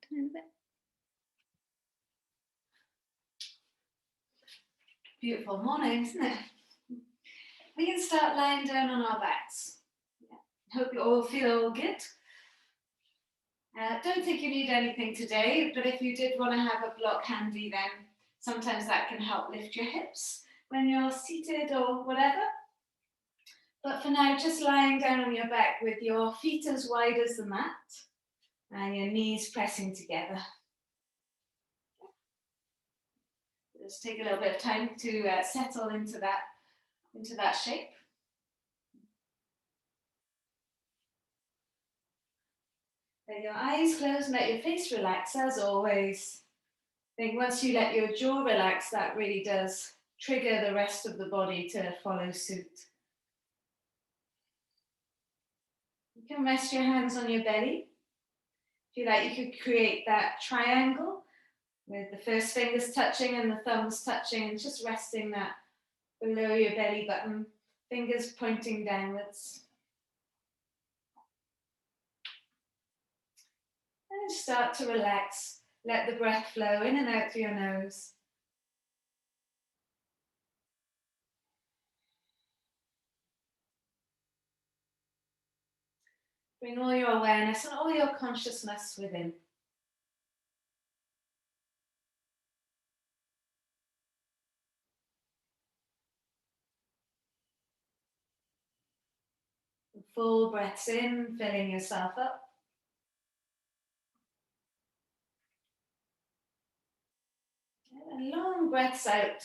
Turn in a bit. Beautiful morning, isn't it? We can start lying down on our backs. Hope you all feel all good. Don't think you need anything today, but if you did want to have a block handy, then sometimes that can help lift your hips when you're seated or whatever. But for now, just lying down on your back with your feet as wide as the mat and your knees pressing together. Just take a little bit of time to settle into that shape. Let your eyes closed and let your face relax as always. I think once you let your jaw relax, that really does trigger the rest of the body to follow suit. You can rest your hands on your belly. If you like, you could create that triangle with the first fingers touching and the thumbs touching, and just resting that below your belly button, fingers pointing downwards. And start to relax. Let the breath flow in and out through your nose. Bring all your awareness and all your consciousness within. Full breaths in, filling yourself up. And long breaths out.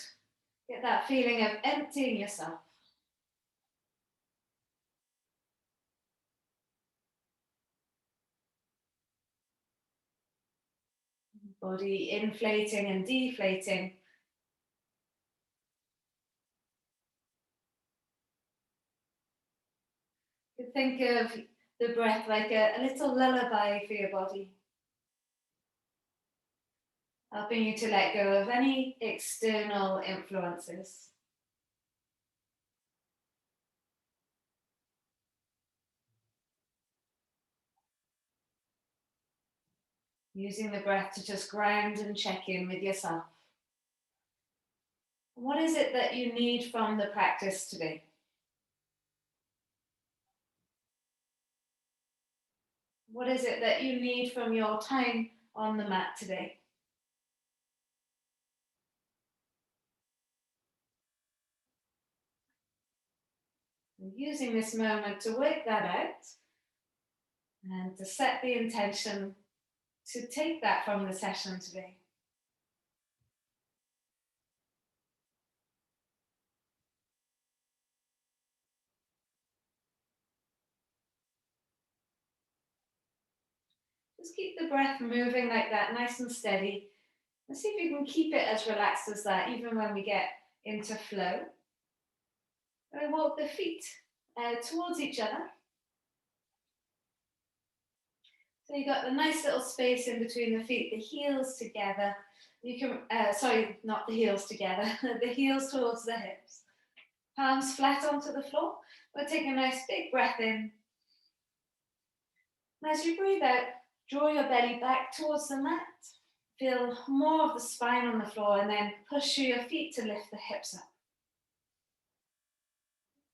Get that feeling of emptying yourself. Body inflating and deflating. You could think of the breath like a little lullaby for your body, helping you to let go of any external influences. Using the breath to just ground and check in with yourself. What is it that you need from the practice today? What is it that you need from your time on the mat today? And using this moment to work that out and to set the intention to take that from the session today. Just keep the breath moving like that, nice and steady. And see if you can keep it as relaxed as that, even when we get into flow. And walk the feet towards each other. So you've got the nice little space in between the feet, the heels together. You can, sorry, not the heels together, the heels towards the hips. Palms flat onto the floor. We'll take a nice big breath in. And as you breathe out, draw your belly back towards the mat. Feel more of the spine on the floor and then push through your feet to lift the hips up.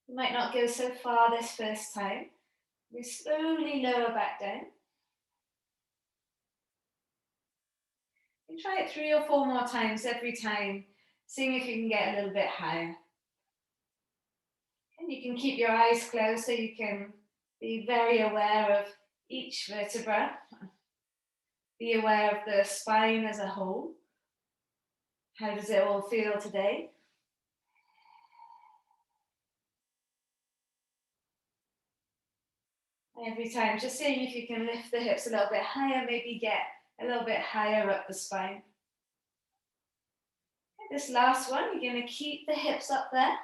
You might not go so far this first time. We slowly lower back down. You try it 3 or 4 more times every time, seeing if you can get a little bit higher. And you can keep your eyes closed so you can be very aware of each vertebra. Be aware of the spine as a whole. How does it all feel today? Every time, just seeing if you can lift the hips a little bit higher, maybe get a little bit higher up the spine. This last one, you're going to keep the hips up there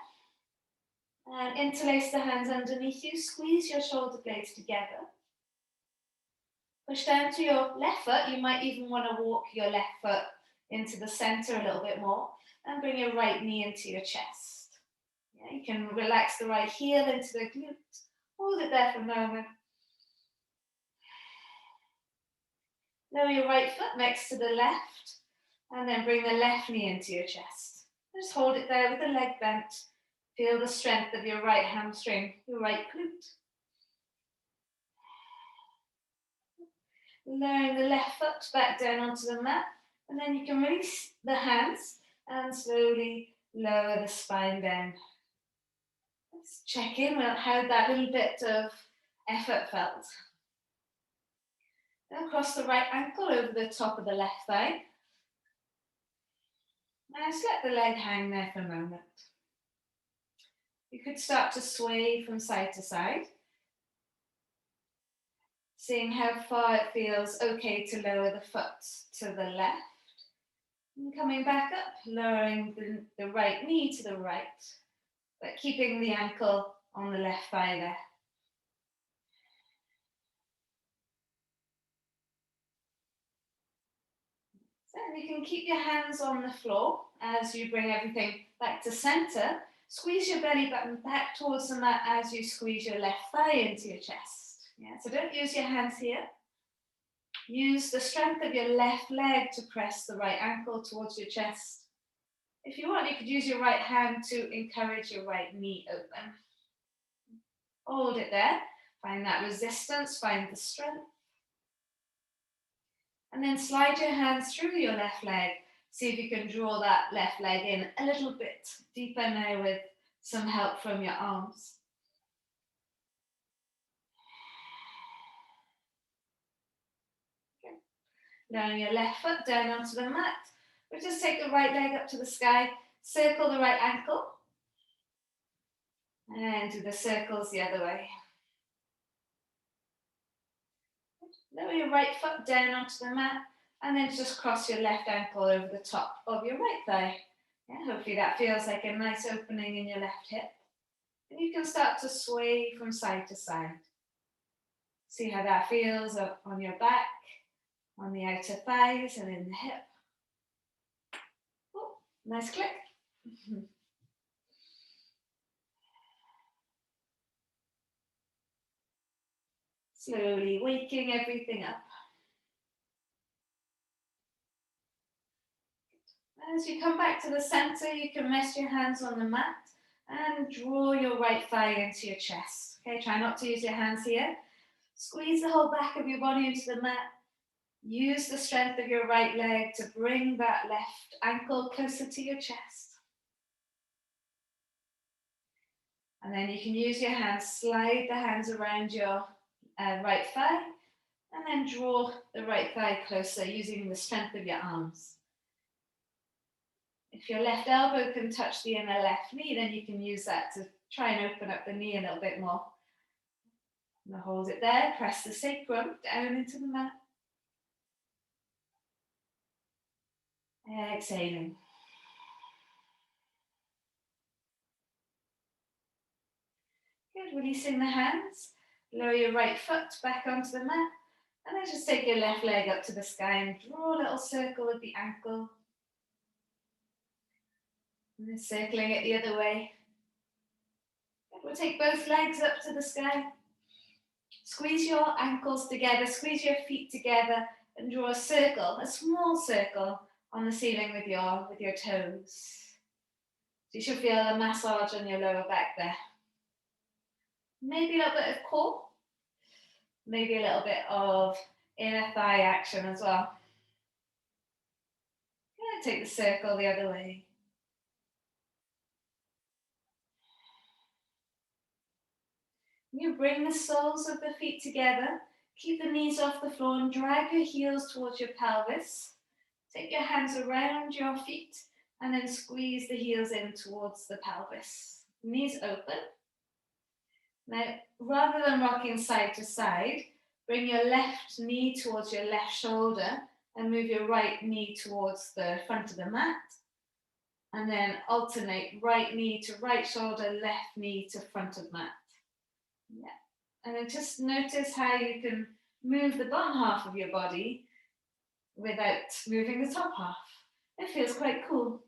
and interlace the hands underneath you. Squeeze your shoulder blades together. Push down to your left foot. You might even want to walk your left foot into the center a little bit more and bring your right knee into your chest. Yeah, you can relax the right heel into the glute. Hold it there for a moment. Lower your right foot next to the left, and then bring the left knee into your chest. Just hold it there with the leg bent. Feel the strength of your right hamstring, your right glute. Lowering the left foot back down onto the mat, and then you can release the hands and slowly lower the spine down. Let's check in on how that little bit of effort felt. Now cross the right ankle over the top of the left thigh. Now just let the leg hang there for a moment. You could start to sway from side to side, seeing how far it feels okay to lower the foot to the left. And coming back up, lowering the right knee to the right, but keeping the ankle on the left thigh there. So you can keep your hands on the floor as you bring everything back to center. Squeeze your belly button back towards the mat as you squeeze your left thigh into your chest. Yeah, so don't use your hands here. Use the strength of your left leg to press the right ankle towards your chest. If you want, you could use your right hand to encourage your right knee open. Hold it there. Find that resistance, find the strength. And then slide your hands through your left leg. See if you can draw that left leg in a little bit deeper now with some help from your arms. Okay. Lowering your left foot down onto the mat. We'll just take the right leg up to the sky, circle the right ankle, and do the circles the other way. Lower your right foot down onto the mat, and then just cross your left ankle over the top of your right thigh. Yeah, hopefully that feels like a nice opening in your left hip. And you can start to sway from side to side. See how that feels up on your back, on the outer thighs, and in the hip. Oh, nice click. Slowly waking everything up. As you come back to the center, you can rest your hands on the mat and draw your right thigh into your chest. Okay, try not to use your hands here. Squeeze the whole back of your body into the mat. Use the strength of your right leg to bring that left ankle closer to your chest. And then you can use your hands, slide the hands around your right thigh, and then draw the right thigh closer using the strength of your arms. If your left elbow can touch the inner left knee, then you can use that to try and open up the knee a little bit more. Now hold it there, press the sacrum down into the mat. Exhaling. Good, releasing the hands. Lower your right foot back onto the mat. And then just take your left leg up to the sky and draw a little circle with the ankle. And then circling it the other way. We'll take both legs up to the sky. Squeeze your ankles together, squeeze your feet together, and draw a circle, a small circle on the ceiling with your toes. So you should feel a massage on your lower back there. Maybe a little bit of core, maybe a little bit of inner thigh action as well. Yeah, take the circle the other way. You bring the soles of the feet together. Keep the knees off the floor and drag your heels towards your pelvis. Take your hands around your feet and then squeeze the heels in towards the pelvis. Knees open. Now, rather than rocking side to side, bring your left knee towards your left shoulder and move your right knee towards the front of the mat. And then alternate right knee to right shoulder, left knee to front of mat. Yeah. And then just notice how you can move the bottom half of your body without moving the top half. It feels quite cool.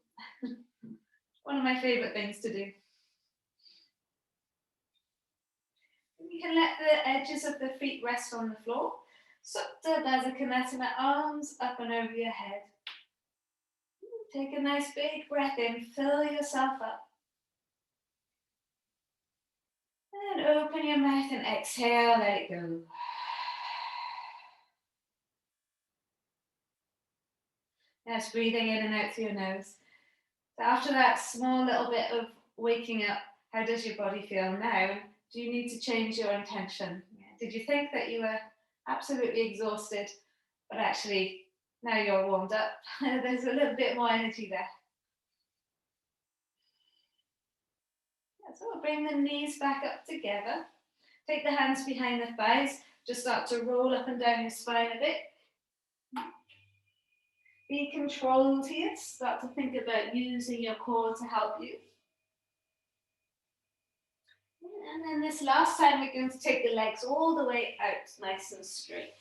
One of my favorite things to do. You can let the edges of the feet rest on the floor. Supta Baddha Konasana, arms up and over your head. Take a nice big breath in, fill yourself up. And open your mouth and exhale, let it go. That's breathing in and out through your nose. So after that small little bit of waking up, how does your body feel now? Do you need to change your intention? Did you think that you were absolutely exhausted, but actually now you're warmed up? There's a little bit more energy there. So we'll bring the knees back up together. Take the hands behind the thighs. Just start to roll up and down your spine a bit. Be controlled here. Start to think about using your core to help you. And then this last time we're going to take the legs all the way out, nice and straight.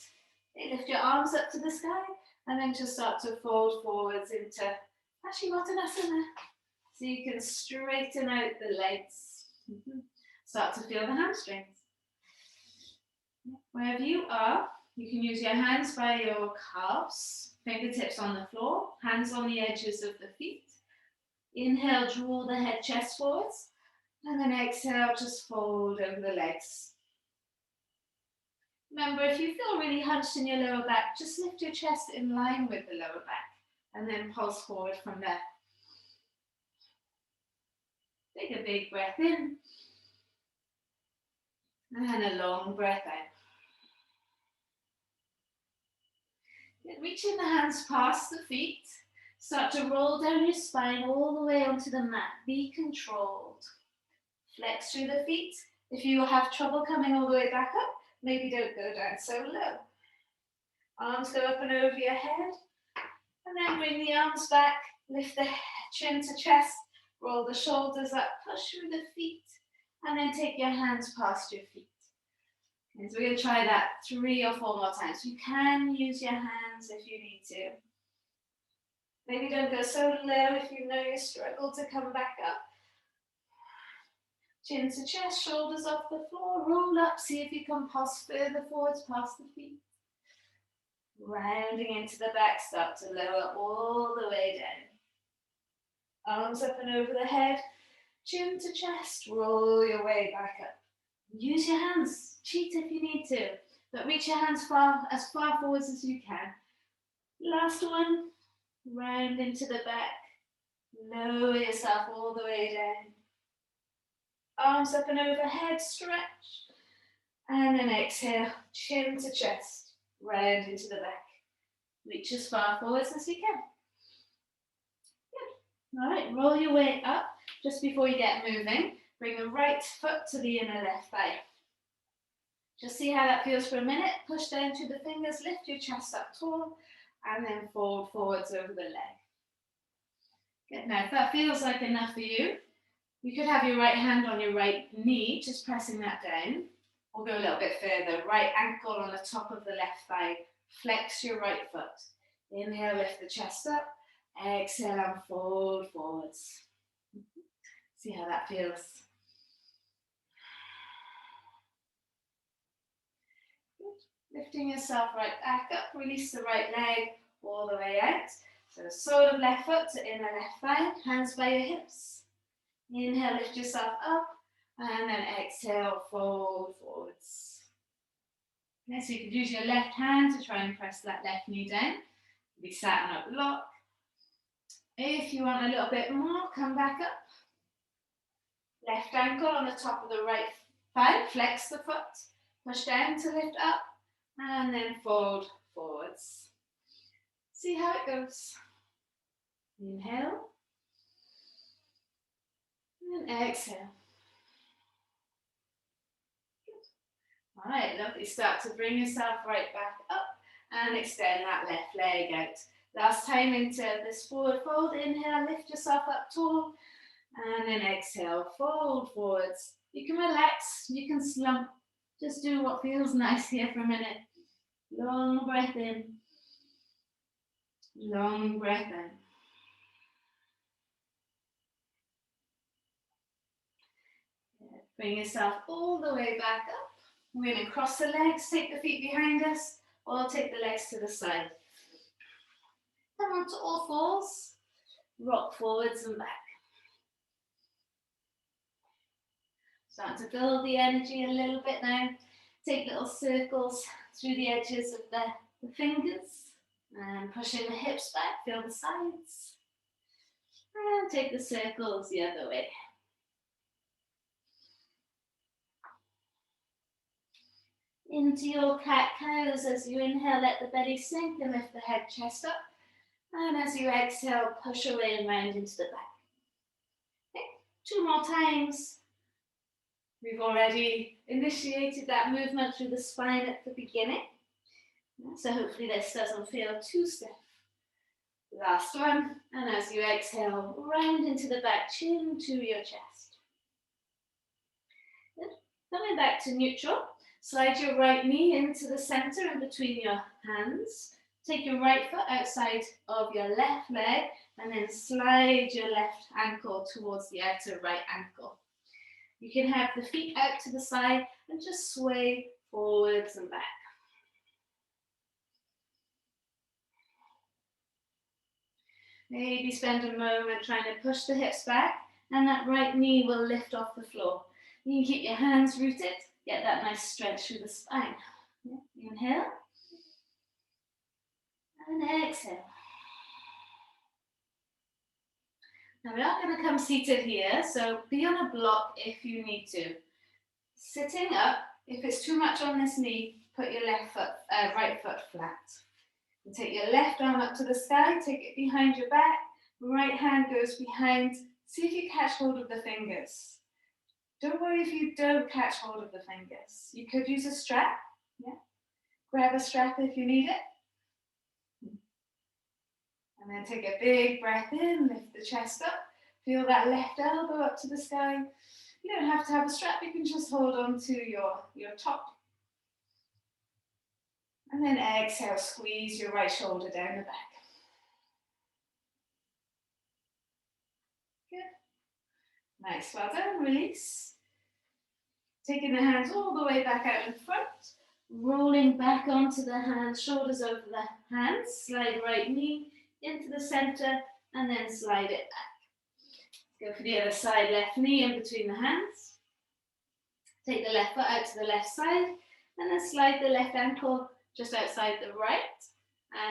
Okay, lift your arms up to the sky and then just start to fold forwards into Paschimottanasana. So you can straighten out the legs. Start to feel the hamstrings. Wherever you are, you can use your hands by your calves, fingertips on the floor, hands on the edges of the feet. Inhale, draw the head, chest forwards. And then exhale, just fold over the legs. Remember, if you feel really hunched in your lower back, just lift your chest in line with the lower back and then pulse forward from there. Take a big breath in and a long breath out. Then reaching the hands past the feet, start to roll down your spine all the way onto the mat. Be controlled. Flex through the feet. If you have trouble coming all the way back up, maybe don't go down so low. Arms go up and over your head. And then bring the arms back. Lift the chin to chest. Roll the shoulders up. Push through the feet. And then take your hands past your feet. And so we're going to try that 3 or 4 more times. You can use your hands if you need to. Maybe don't go so low if you know you struggle to come back up. Chin to chest, shoulders off the floor, roll up, see if you can pulse further forwards past the feet. Rounding into the back, start to lower all the way down. Arms up and over the head, chin to chest, roll your way back up. Use your hands, cheat if you need to, but reach your hands as far forwards as you can. Last one, round into the back, lower yourself all the way down. Arms up and overhead, stretch. And then exhale, chin to chest, round into the back. Reach as far forwards as you can. Good. All right, roll your way up. Just before you get moving, bring the right foot to the inner left thigh. Just see how that feels for a minute. Push down to the fingers, lift your chest up tall, and then fold forwards over the leg. Good. Now, if that feels like enough for you, you could have your right hand on your right knee, just pressing that down. We'll go a little bit further. Right ankle on the top of the left thigh. Flex your right foot. Inhale, lift the chest up. Exhale and fold forwards. See how that feels. Good. Lifting yourself right back up. Release the right leg all the way out. So sole of left foot to inner left thigh. Hands by your hips. Inhale, lift yourself up, and then exhale, fold forwards. Okay, so you could use your left hand to try and press that left knee down. Be sat on a block. If you want a little bit more, come back up. Left ankle on the top of the right thigh, flex the foot, push down to lift up, and then fold forwards. See how it goes. Inhale. And exhale. Good. All right, lovely. Start to bring yourself right back up and extend that left leg out. Last time into this forward fold. Inhale, lift yourself up tall. And then exhale, fold forwards. You can relax, you can slump. Just do what feels nice here for a minute. Long breath in. Long breath in. Bring yourself all the way back up. We're going to cross the legs, take the feet behind us, or take the legs to the side. Come onto all fours, rock forwards and back. Start to build the energy a little bit now. Take little circles through the edges of the fingers and pushing the hips back, feel the sides. And take the circles the other way. Into your cat-cows. As you inhale, let the belly sink and lift the head, chest up. And as you exhale, push away and round into the back. Okay, 2 more times. We've already initiated that movement through the spine at the beginning. So hopefully this doesn't feel too stiff. Last one. And as you exhale, round into the back, chin to your chest. Good. Coming back to neutral. Slide your right knee into the center and between your hands. Take your right foot outside of your left leg and then slide your left ankle towards the outer right ankle. You can have the feet out to the side and just sway forwards and back. Maybe spend a moment trying to push the hips back and that right knee will lift off the floor. You can keep your hands rooted, get that nice stretch through the spine. Inhale and exhale. Now we are going to come seated here, so be on a block if you need to. Sitting up, if it's too much on this knee, put your right foot flat. And take your left arm up to the sky, take it behind your back, right hand goes behind. See if you catch hold of the fingers. Don't worry if you don't catch hold of the fingers. You could use a strap. Yeah. Grab a strap if you need it. And then take a big breath in, lift the chest up. Feel that left elbow up to the sky. You don't have to have a strap, you can just hold on to your top. And then exhale, squeeze your right shoulder down the back. Good. Nice, well done, release. Taking the hands all the way back out in front. Rolling back onto the hands, shoulders over the hands. Slide right knee into the center and then slide it back. Go for the other side, left knee in between the hands. Take the left foot out to the left side and then slide the left ankle just outside the right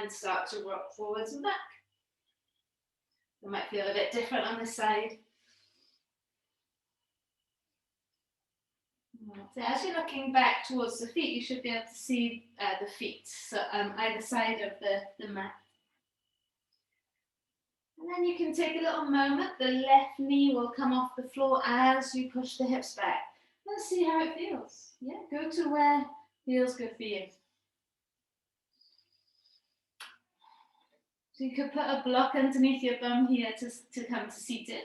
and start to rock forwards and back. It might feel a bit different on this side. So as you're looking back towards the feet, you should be able to see the feet, so either side of the mat. And then you can take a little moment. The left knee will come off the floor as you push the hips back. Let's see how it feels. Yeah, go to where feels good for you. So you could put a block underneath your bum here to come to seated.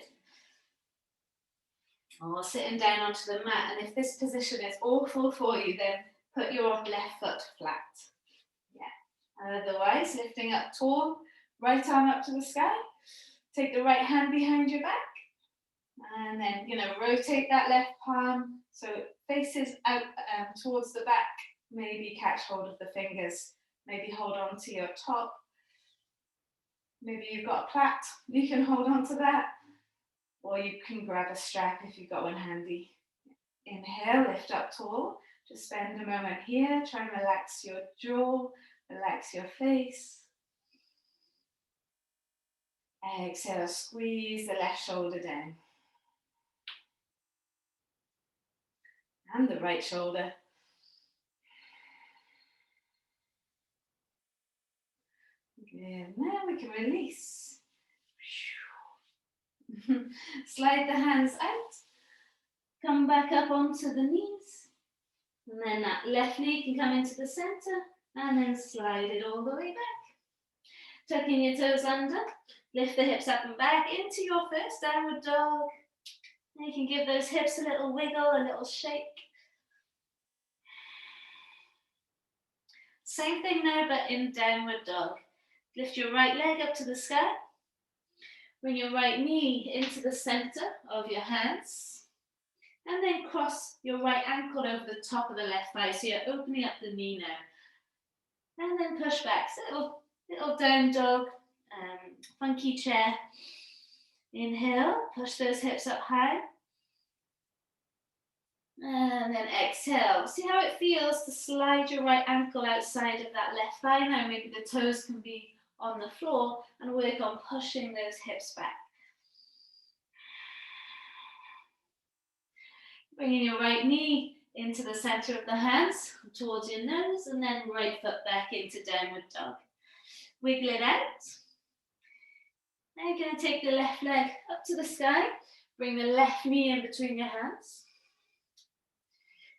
Or sitting down onto the mat. And if this position is awful for you, then put your left foot flat. Yeah. Otherwise, lifting up tall, right arm up to the sky. Take the right hand behind your back. And then, rotate that left palm so it faces out towards the back. Maybe catch hold of the fingers. Maybe hold on to your top. Maybe you've got a plait. You can hold on to that. Or you can grab a strap if you've got one handy. Inhale, lift up tall. Just spend a moment here. Try and relax your jaw, relax your face. Exhale, squeeze the left shoulder down. And the right shoulder. Good. Now we can release. Slide the hands out. Come back up onto the knees. And then that left knee can come into the center. And then slide it all the way back. Tucking your toes under. Lift the hips up and back into your first downward dog. And you can give those hips a little wiggle, a little shake. Same thing now, but in downward dog. Lift your right leg up to the sky. Bring your right knee into the center of your hands. And then cross your right ankle over the top of the left thigh. So you're opening up the knee now. And then push back. So little down dog, funky chair. Inhale, push those hips up high. And then exhale. See how it feels to slide your right ankle outside of that left thigh now. Maybe the toes can be on the floor and work on pushing those hips back. Bringing your right knee into the center of the hands, towards your nose, and then right foot back into downward dog. Wiggle it out. Now you're going to take the left leg up to the sky. Bring the left knee in between your hands.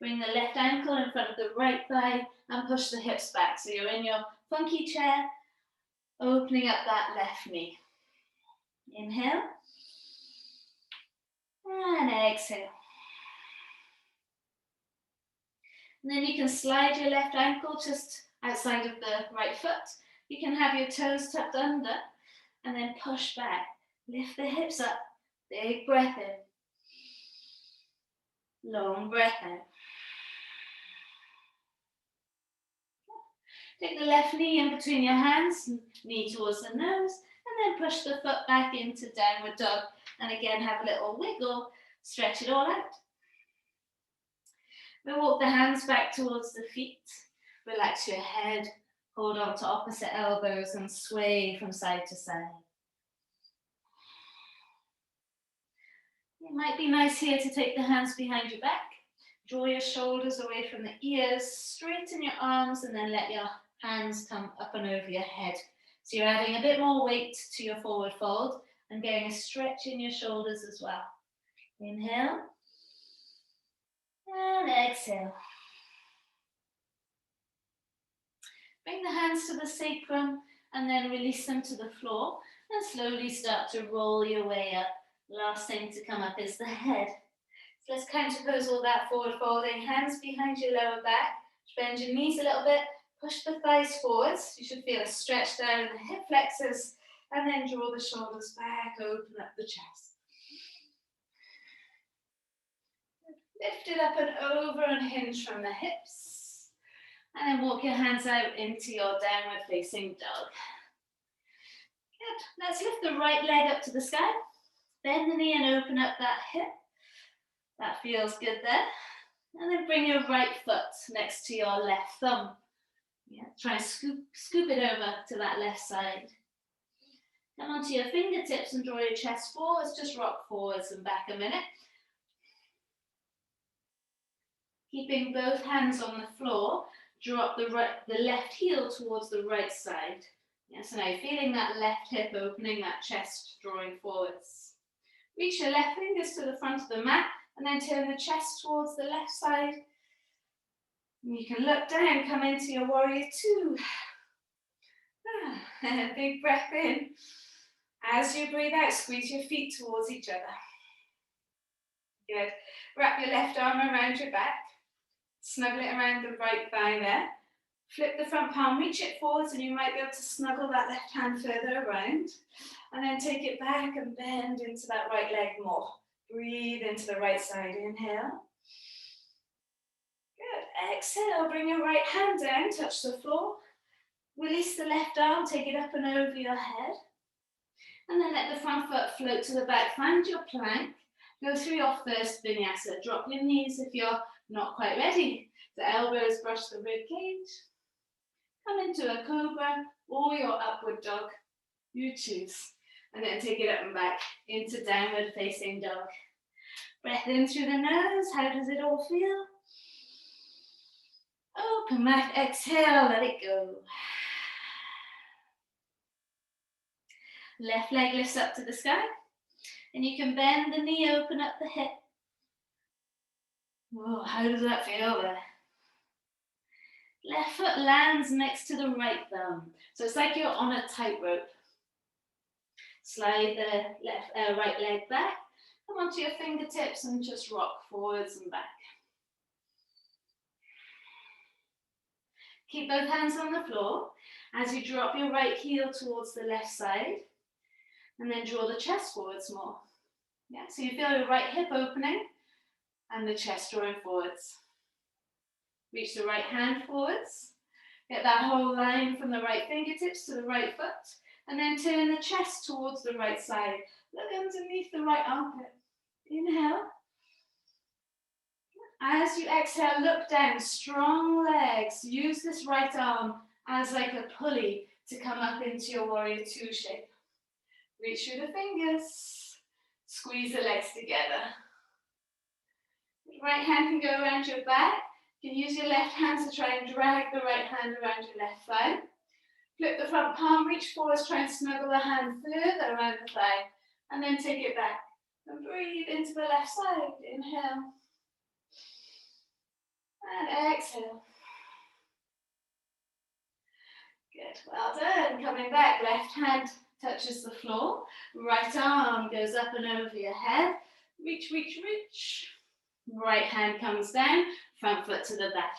Bring the left ankle in front of the right thigh and push the hips back. So you're in your funky chair, opening up that left knee. Inhale. And exhale. And then you can slide your left ankle just outside of the right foot. You can have your toes tucked under and then push back. Lift the hips up. Big breath in. Long breath out. Take the left knee in between your hands, knee towards the nose, and then push the foot back into downward dog. And again, have a little wiggle, stretch it all out. We'll walk the hands back towards the feet. Relax your head, hold on to opposite elbows and sway from side to side. It might be nice here to take the hands behind your back. Draw your shoulders away from the ears, straighten your arms, and then let your hands come up and over your head. So you're adding a bit more weight to your forward fold and getting a stretch in your shoulders as well. Inhale. And exhale. Bring the hands to the sacrum and then release them to the floor and slowly start to roll your way up. Last thing to come up is the head. So let's counterpose all that forward folding. Hands behind your lower back. Bend your knees a little bit. Push the thighs forwards. You should feel a stretch there in the hip flexors. And then draw the shoulders back, open up the chest. Lift it up and over and hinge from the hips. And then walk your hands out into your downward facing dog. Good. Let's lift the right leg up to the sky. Bend the knee and open up that hip. That feels good there. And then bring your right foot next to your left thumb. Yeah, try and scoop it over to that left side. Come onto your fingertips and draw your chest forwards. Just rock forwards and back a minute. Keeping both hands on the floor, drop the left heel towards the right side. Yeah, so now you're feeling that left hip opening, that chest drawing forwards. Reach your left fingers to the front of the mat and then turn the chest towards the left side. And you can look down, come into your warrior two. Big breath in. As you breathe out, squeeze your feet towards each other. Good. Wrap your left arm around your back. Snuggle it around the right thigh there. Flip the front palm, reach it forwards, and you might be able to snuggle that left hand further around. And then take it back and bend into that right leg more. Breathe into the right side. Inhale. Good. Exhale. Bring your right hand down, touch the floor. Release the left arm, take it up and over your head. And then let the front foot float to the back. Find your plank. Go through your first vinyasa. Drop your knees if you're not quite ready. The elbows brush the ribcage. Come into a cobra or your upward dog. You choose. And then take it up and back into downward facing dog. Breath in through the nose. How does it all feel? Open mouth. Exhale. Let it go. Left leg lifts up to the sky. And you can bend the knee, open up the hip. Whoa, how does that feel there? Left foot lands next to the right thumb. So it's like you're on a tightrope. Slide the right leg back. Come onto your fingertips and just rock forwards and back. Keep both hands on the floor as you drop your right heel towards the left side. And then draw the chest forwards more. Yeah, so you feel your right hip opening and the chest drawing forwards. Reach the right hand forwards. Get that whole line from the right fingertips to the right foot. And then turn the chest towards the right side. Look underneath the right armpit. Inhale. As you exhale, look down. Strong legs. Use this right arm as like a pulley to come up into your warrior two shape. Reach through the fingers. Squeeze the legs together. Right hand can go around your back. You can use your left hand to try and drag the right hand around your left thigh. Flip the front palm, reach forwards, try and snuggle the hand further around the thigh. And then take it back. And breathe into the left side. Inhale. And exhale. Good, well done. Coming back, left hand touches the floor. Right arm goes up and over your head. Reach, reach, reach. Right hand comes down, front foot to the back.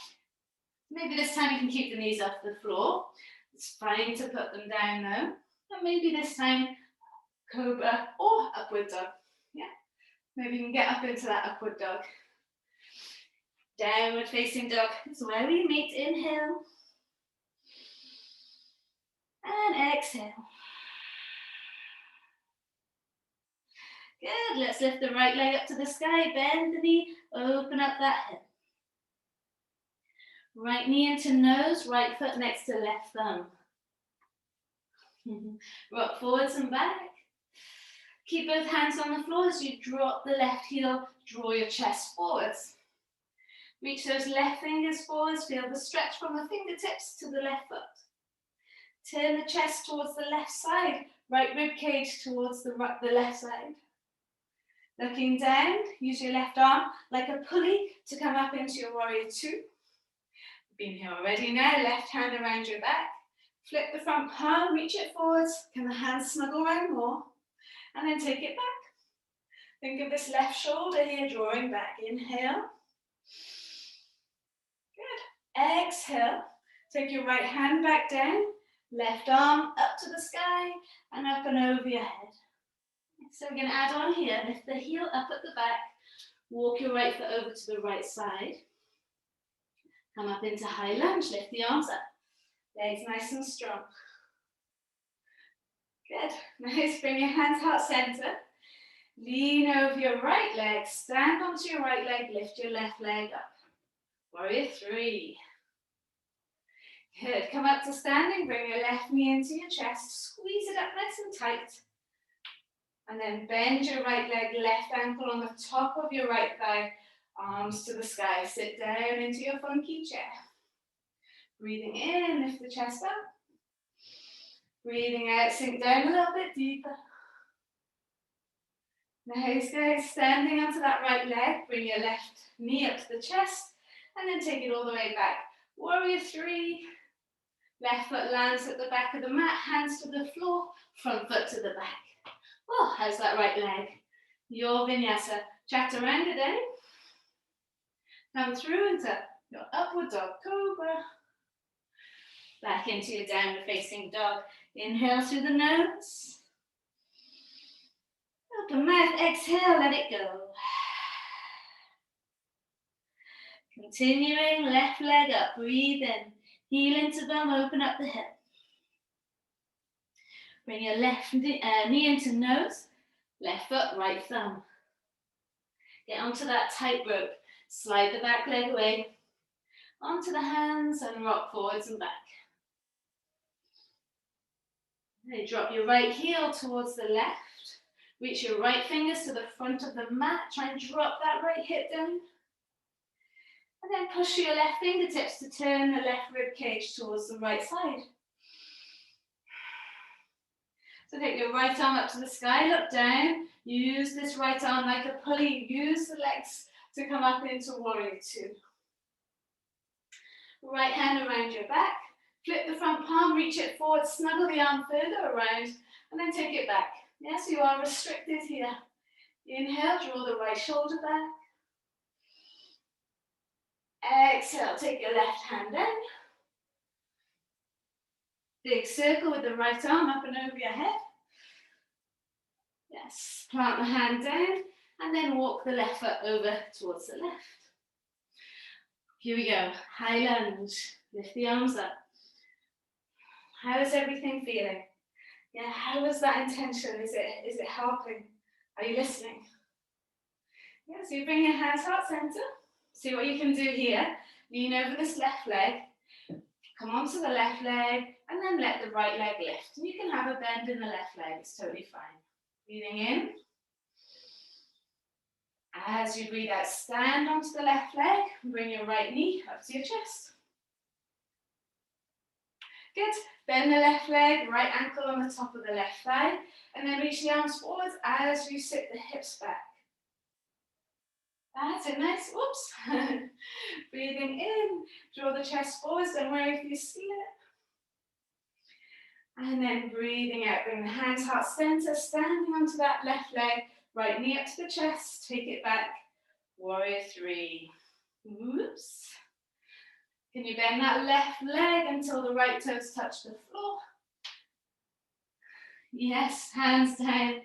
Maybe this time you can keep the knees off the floor. It's fine to put them down though. And maybe this time, cobra or upward dog. Yeah, maybe you can get up into that upward dog. Downward facing dog is where we meet. Inhale. And exhale. Good, let's lift the right leg up to the sky, bend the knee, open up that hip. Right knee into nose, right foot next to left thumb. Rock forwards and back. Keep both hands on the floor as you drop the left heel, draw your chest forwards. Reach those left fingers forwards, feel the stretch from the fingertips to the left foot. Turn the chest towards the left side, right rib cage towards the left side. Looking down, use your left arm like a pulley to come up into your warrior two. Been here already now, left hand around your back. Flip the front palm, reach it forwards. Can the hands snuggle around more? And then take it back. Think of this left shoulder here, drawing back. Inhale. Good. Exhale. Take your right hand back down. Left arm up to the sky and up and over your head. So we're going to add on here, lift the heel up at the back, walk your right foot over to the right side. Come up into high lunge, lift the arms up. Legs nice and strong. Good. Nice, bring your hands heart center. Lean over your right leg, stand onto your right leg, lift your left leg up. Warrior three. Good, come up to standing, bring your left knee into your chest, squeeze it up nice and tight. And then bend your right leg, left ankle on the top of your right thigh, arms to the sky. Sit down into your funky chair. Breathing in, lift the chest up. Breathing out, sink down a little bit deeper. Nice, guys. Standing onto that right leg, bring your left knee up to the chest, and then take it all the way back. Warrior three. Left foot lands at the back of the mat, hands to the floor, front foot to the back. Oh, how's that right leg? Your vinyasa. Chaturanga down. Come through into your upward dog cobra. Back into your downward facing dog. Inhale through the nose. Open mouth, exhale, let it go. Continuing, left leg up, breathe in. Heel into bum, open up the hip. Bring your left knee into nose, left foot, right thumb. Get onto that tightrope. Slide the back leg away. Onto the hands and rock forwards and back. Then drop your right heel towards the left. Reach your right fingers to the front of the mat. Try and drop that right hip down. And then push your left fingertips to turn the left rib cage towards the right side. So take your right arm up to the sky, look down. Use this right arm like a pulley. Use the legs to come up into warrior two. Right hand around your back. Flip the front palm, reach it forward, snuggle the arm further around, and then take it back. Yes, you are restricted here. Inhale, draw the right shoulder back. Exhale, take your left hand down. Big circle with the right arm up and over your head. Yes, plant the hand down and then walk the left foot over towards the left. Here we go, high lunge. Lift the arms up. How is everything feeling? Yeah, how is that intention? Is it helping? Are you listening? Yeah, so you bring your hands heart center. See what you can do here. Lean over this left leg. Come onto the left leg and then let the right leg lift. And you can have a bend in the left leg, it's totally fine. Breathing in. As you breathe out, stand onto the left leg and bring your right knee up to your chest. Good. Bend the left leg, right ankle on the top of the left thigh, and then reach the arms forwards as you sit the hips back. That's it, nice. Oops. Breathing in, draw the chest forwards, don't worry if you slip. And then breathing out, bring the hands heart center, standing onto that left leg, right knee up to the chest, take it back. Warrior 3. Oops. Can you bend that left leg until the right toes touch the floor? Yes, hands down,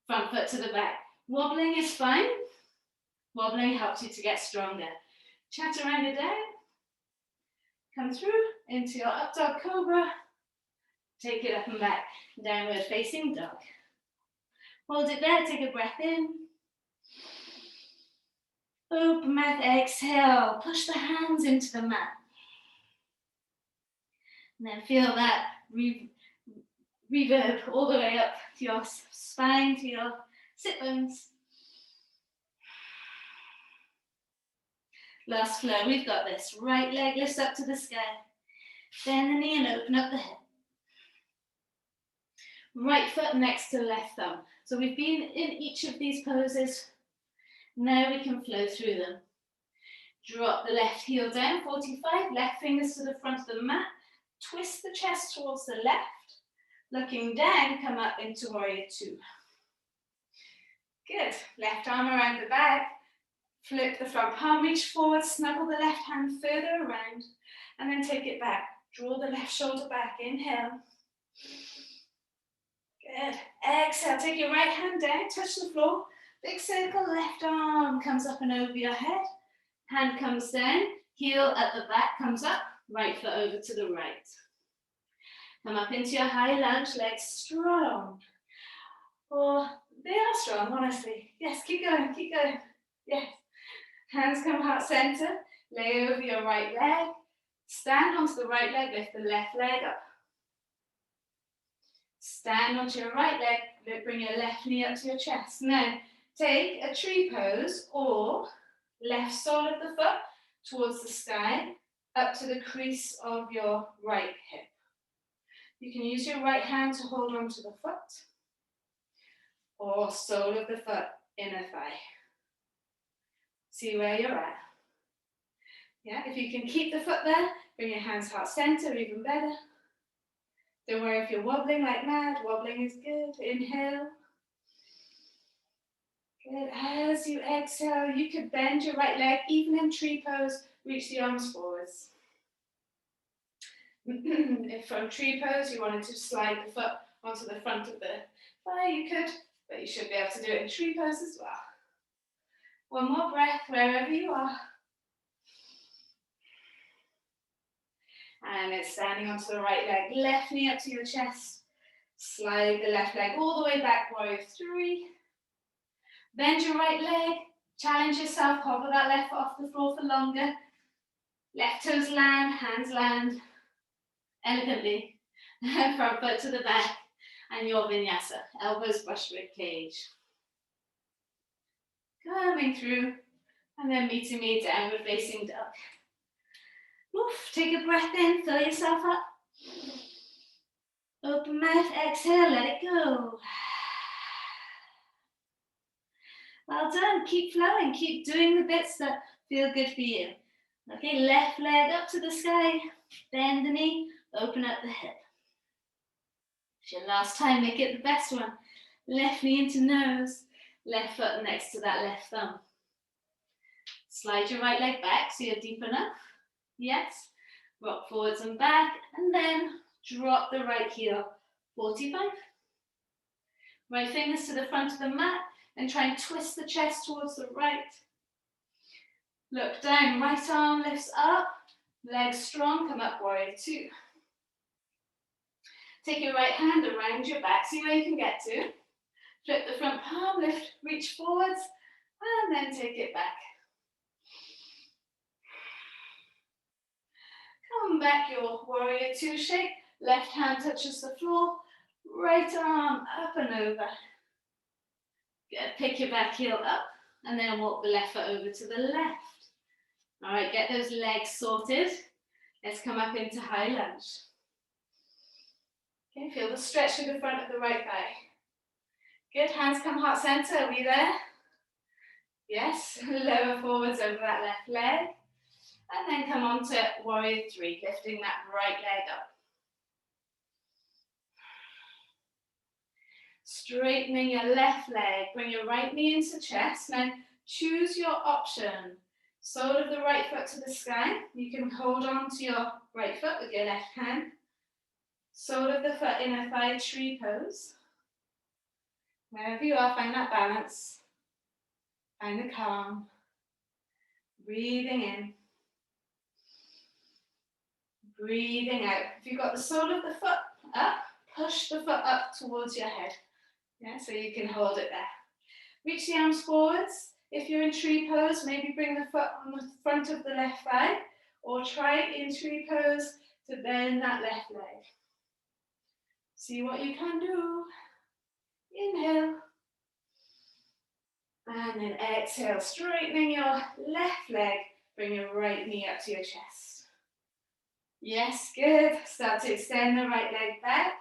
front foot to the back. Wobbling is fine. Wobbling helps you to get stronger. Chaturanga down. Come through into your up dog cobra. Take it up and back. Downward facing dog. Hold it there, take a breath in. Open mouth, exhale. Push the hands into the mat. And then feel that reverb all the way up to your spine, to your sit bones. Last flow, we've got this. Right leg lifts up to the sky. Bend the knee and open up the hip. Right foot next to left thumb. So we've been in each of these poses. Now we can flow through them. Drop the left heel down, 45. Left fingers to the front of the mat. Twist the chest towards the left. Looking down, come up into warrior 2. Good. Left arm around the back. Flip the front palm, reach forward, snuggle the left hand further around, and then take it back. Draw the left shoulder back. Inhale. Good. Exhale. Take your right hand down, touch the floor. Big circle, left arm comes up and over your head. Hand comes down, heel at the back comes up, right foot over to the right. Come up into your high lunge, legs strong. Or they are strong, honestly. Yes, keep going, keep going. Yes. Hands come heart center, lay over your right leg. Stand onto the right leg, lift the left leg up. Stand onto your right leg, bring your left knee up to your chest. Now, take a tree pose or left sole of the foot towards the sky, up to the crease of your right hip. You can use your right hand to hold onto the foot, or sole of the foot, inner thigh. See where you're at. Yeah, if you can keep the foot there, bring your hands heart center, even better. Don't worry if you're wobbling like mad, wobbling is good. Inhale. Good. As you exhale, you could bend your right leg, even in tree pose, reach the arms forwards. If from tree pose you wanted to slide the foot onto the front of the thigh, you could, but you should be able to do it in tree pose as well. One more breath wherever you are. And it's standing onto the right leg, left knee up to your chest. Slide the left leg all the way back, warrior 3. Bend your right leg, challenge yourself, hover that left foot off the floor for longer. Left toes land, hands land elegantly. Front foot to the back, and your vinyasa. Elbows brush ribcage. Coming through, and then meeting me downward facing dog. Oof, take a breath in, fill yourself up. Open mouth, exhale, let it go. Well done, keep flowing, keep doing the bits that feel good for you. Okay, left leg up to the sky, bend the knee, open up the hip. It's your last time, make it the best one. Left knee into nose, left foot next to that left thumb. Slide your right leg back so you're deep enough. Yes, rock forwards and back, and then drop the right heel, 45. Right fingers to the front of the mat, and try and twist the chest towards the right. Look down, right arm lifts up, legs strong, come up, warrior 2. Take your right hand around your back, see where you can get to. Flip the front palm, lift, reach forwards, and then take it back. Come back, your warrior two shape. Left hand touches the floor, right arm up and over. Pick your back heel up, and then walk the left foot over to the left. All right, get those legs sorted. Let's come up into high lunge. Okay, feel the stretch through the front of the right thigh. Good, hands come heart center, are we there? Yes, lower forwards over that left leg. And then come on to warrior three, lifting that right leg up. Straightening your left leg, bring your right knee into chest, and then choose your option. Sole of the right foot to the sky. You can hold on to your right foot with your left hand. Sole of the foot in a thigh tree pose. Wherever you are, find that balance. Find the calm. Breathing in. Breathing out. If you've got the sole of the foot up, push the foot up towards your head. Yeah, so you can hold it there. Reach the arms forwards. If you're in tree pose, maybe bring the foot on the front of the left thigh, or try in tree pose to bend that left leg. See what you can do. Inhale. And then exhale, straightening your left leg. Bring your right knee up to your chest. Yes, good. Start to extend the right leg back.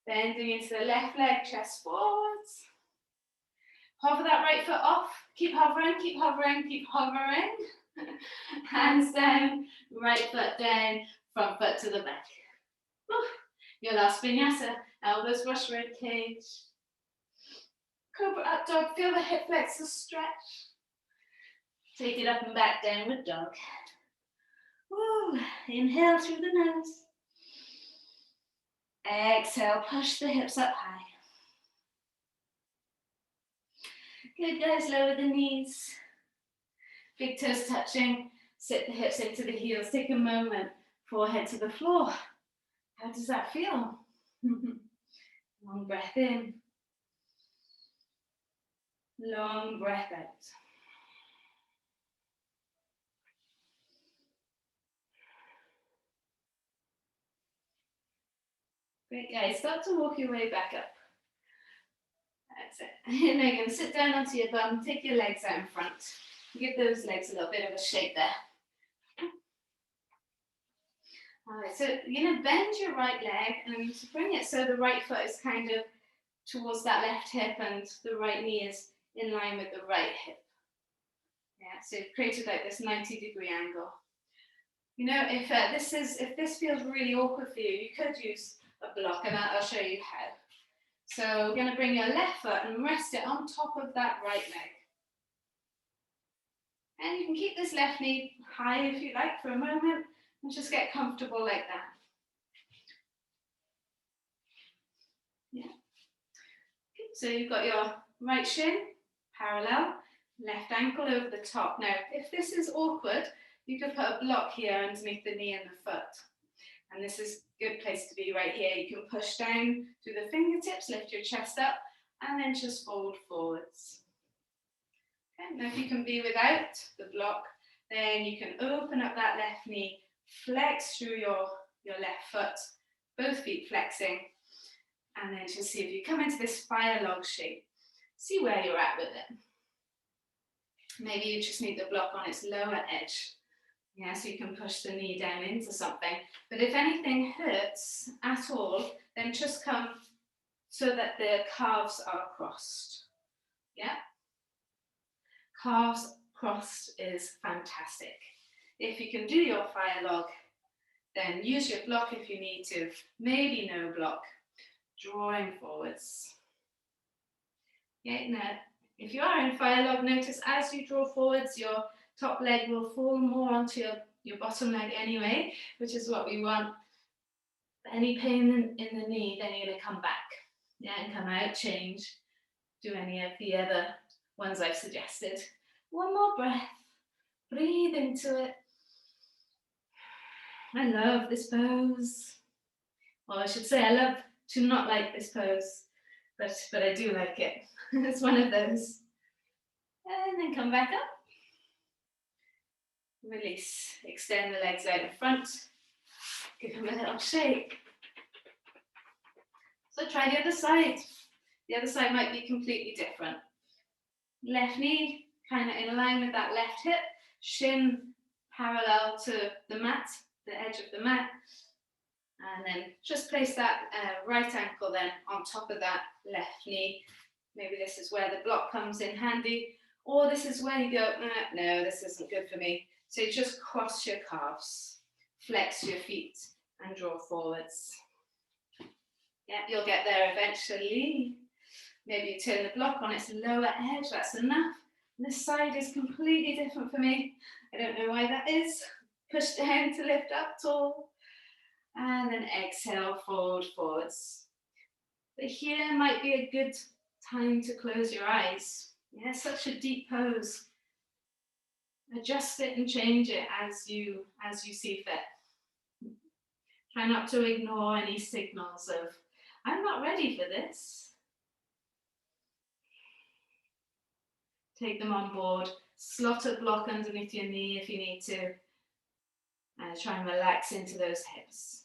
Bending into the left leg, chest forwards. Hover that right foot off. Keep hovering, keep hovering, keep hovering. Hands down, right foot down, front foot to the back. Whew. Your last vinyasa, elbows brush rib cage. Cobra up dog, feel the hip flexors stretch. Take it up and back, downward dog. Woo. Inhale through the nose. Exhale, push the hips up high. Good, guys, lower the knees. Big toes touching, sit the hips into the heels. Take a moment, forehead to the floor. How does that feel? Long breath in. Long breath out. Great, guys, start to walk your way back up. That's it. And now you're going to sit down onto your bum, take your legs out in front. Give those legs a little bit of a shake there. All right, so you're going to bend your right leg and bring it so the right foot is kind of towards that left hip and the right knee is in line with the right hip. Yeah, so you've created like this 90-degree angle. You know, if this feels really awkward for you, you could use a block, and I'll show you how. So we're going to bring your left foot and rest it on top of that right leg. And you can keep this left knee high if you like for a moment, and just get comfortable like that. Yeah. Good. So you've got your right shin parallel, left ankle over the top. Now, if this is awkward, you could put a block here underneath the knee and the foot. And this is a good place to be right here. You can push down through the fingertips, lift your chest up, and then just fold forwards. Okay, now if you can be without the block, then you can open up that left knee, flex through your left foot, both feet flexing, and then just see if you come into this fire log shape. See where you're at with it. Maybe you just need the block on its lower edge. Yeah, so you can push the knee down into something. But if anything hurts at all, then just come so that the calves are crossed. Yeah? Calves crossed is fantastic. If you can do your fire log, then use your block if you need to. Maybe no block. Drawing forwards. Yeah, now, if you are in fire log, notice as you draw forwards, your top leg will fall more onto your bottom leg anyway, which is what we want. Any pain in the knee, then you're going to come back. Yeah, and come out, change. Do any of the other ones I've suggested. One more breath. Breathe into it. I love this pose. Well, I should say I love to not like this pose, but I do like it. It's one of those. And then come back up. Release. Extend the legs out in front. Give them a little shake. So try the other side. The other side might be completely different. Left knee kind of in line with that left hip. Shin parallel to the mat, the edge of the mat. And then just place that right ankle then on top of that left knee. Maybe this is where the block comes in handy. Or this is where you go, no, this isn't good for me. So you just cross your calves, flex your feet, and draw forwards. Yeah, you'll get there eventually. Maybe you turn the block on its lower edge, that's enough. This side is completely different for me. I don't know why that is. Push down to lift up tall. And then exhale, fold forwards. But here might be a good time to close your eyes. Yeah, such a deep pose. Adjust it and change it as you see fit. Try not to ignore any signals of, I'm not ready for this. Take them on board. Slot a block underneath your knee if you need to. And try and relax into those hips.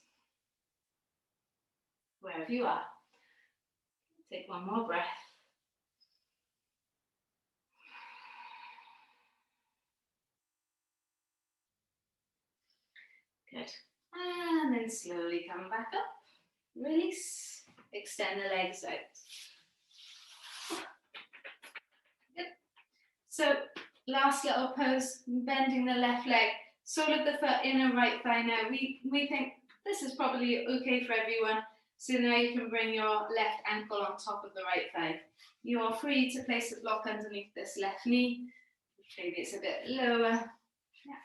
Wherever you are. Take one more breath. Good. And then slowly come back up. Release. Extend the legs out. Good. So last little pose, bending the left leg. Sole of the foot, inner right thigh now. We think this is probably okay for everyone. So now you can bring your left ankle on top of the right thigh. You're free to place a block underneath this left knee. Maybe it's a bit lower. Yeah.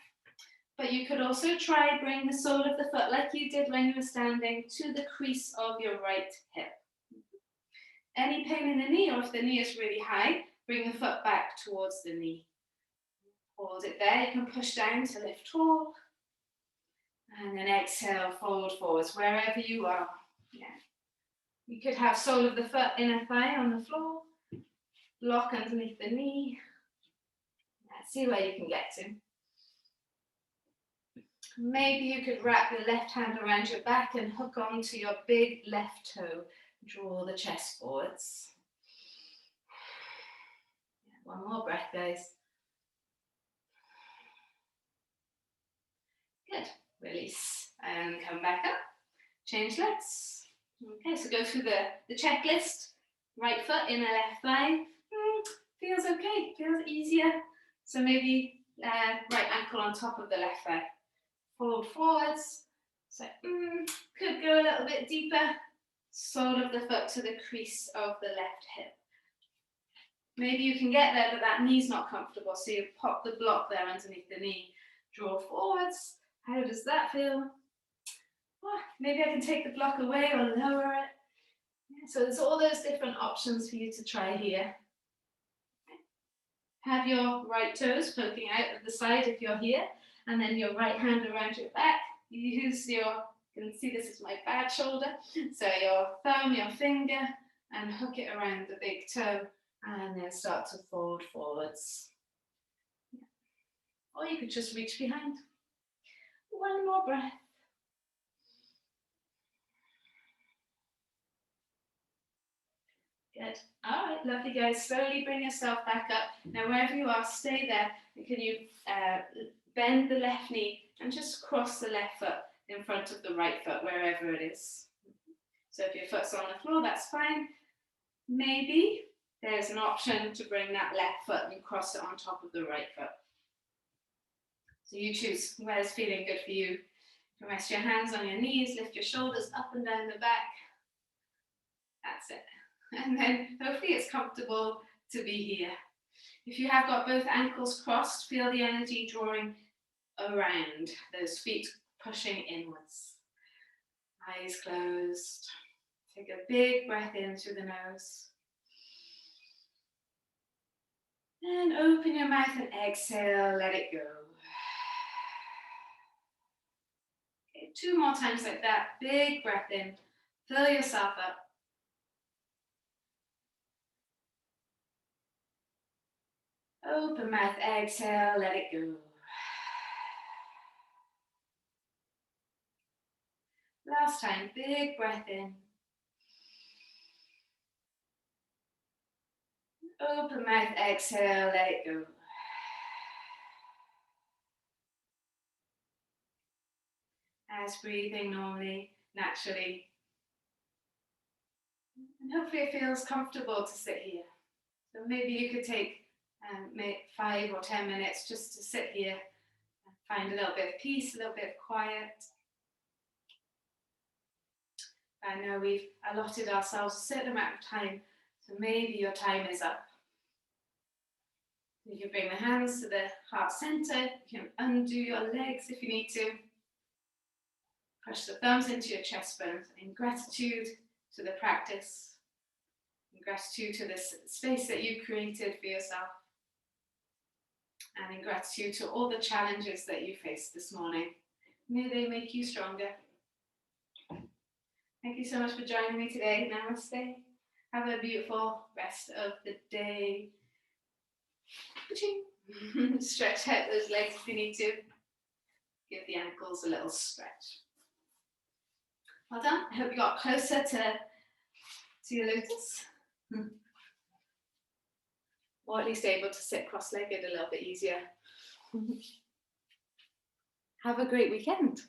But you could also try bring the sole of the foot like you did when you were standing to the crease of your right hip. Any pain in the knee, or if the knee is really high, bring the foot back towards the knee. Hold it there. You can push down to lift tall. And then exhale, fold forwards, wherever you are. Yeah. You could have sole of the foot, inner thigh on the floor. Block underneath the knee. Yeah, see where you can get to. Maybe you could wrap your left hand around your back and hook onto your big left toe. Draw the chest forwards. Yeah, one more breath, guys. Good. Release and come back up. Change legs. Okay, so go through the checklist. Right foot, inner left thigh. Feels okay, feels easier. So maybe right ankle on top of the left thigh. Fold forwards. So could go a little bit deeper. Sole of the foot to the crease of the left hip. Maybe you can get there, but that knee's not comfortable. So you pop the block there underneath the knee. Draw forwards. How does that feel? Oh, maybe I can take the block away or lower it. Yeah, so there's all those different options for you to try here. Have your right toes poking out of the side if you're here, and then your right hand around your back. You use your, you can see this is my bad shoulder, so your thumb, your finger, and hook it around the big toe, and then start to fold forwards. Yeah. Or you could just reach behind. One more breath. Good. All right, lovely guys. Slowly bring yourself back up. Now, wherever you are, stay there. And can you bend the left knee and just cross the left foot in front of the right foot, wherever it is. So if your foot's on the floor, that's fine. Maybe there's an option to bring that left foot and cross it on top of the right foot. So you choose where's feeling good for you. You can rest your hands on your knees, lift your shoulders up and down the back. That's it. And then hopefully it's comfortable to be here. If you have got both ankles crossed, feel the energy drawing around, those feet pushing inwards. Eyes closed. Take a big breath in through the nose. And open your mouth and exhale, let it go. Okay, 2 more times like that. Big breath in Fill yourself up. Open mouth, exhale, let it go. Last time, big breath in. Open mouth, exhale, let it go. As breathing normally, naturally. And hopefully it feels comfortable to sit here. So maybe you could take 5 or 10 minutes just to sit here and find a little bit of peace, a little bit of quiet. I know we've allotted ourselves a certain amount of time, so maybe your time is up. You can bring the hands to the heart center, you can undo your legs if you need to. Push the thumbs into your chest bones in gratitude to the practice, in gratitude to this space that you created for yourself, and in gratitude to all the challenges that you faced this morning. May they make you stronger. Thank you so much for joining me today. Namaste. Have a beautiful rest of the day. Stretch out those legs if you need to. Give the ankles a little stretch. Well done. I hope you got closer to your lotus. Or at least able to sit cross-legged a little bit easier. Have a great weekend.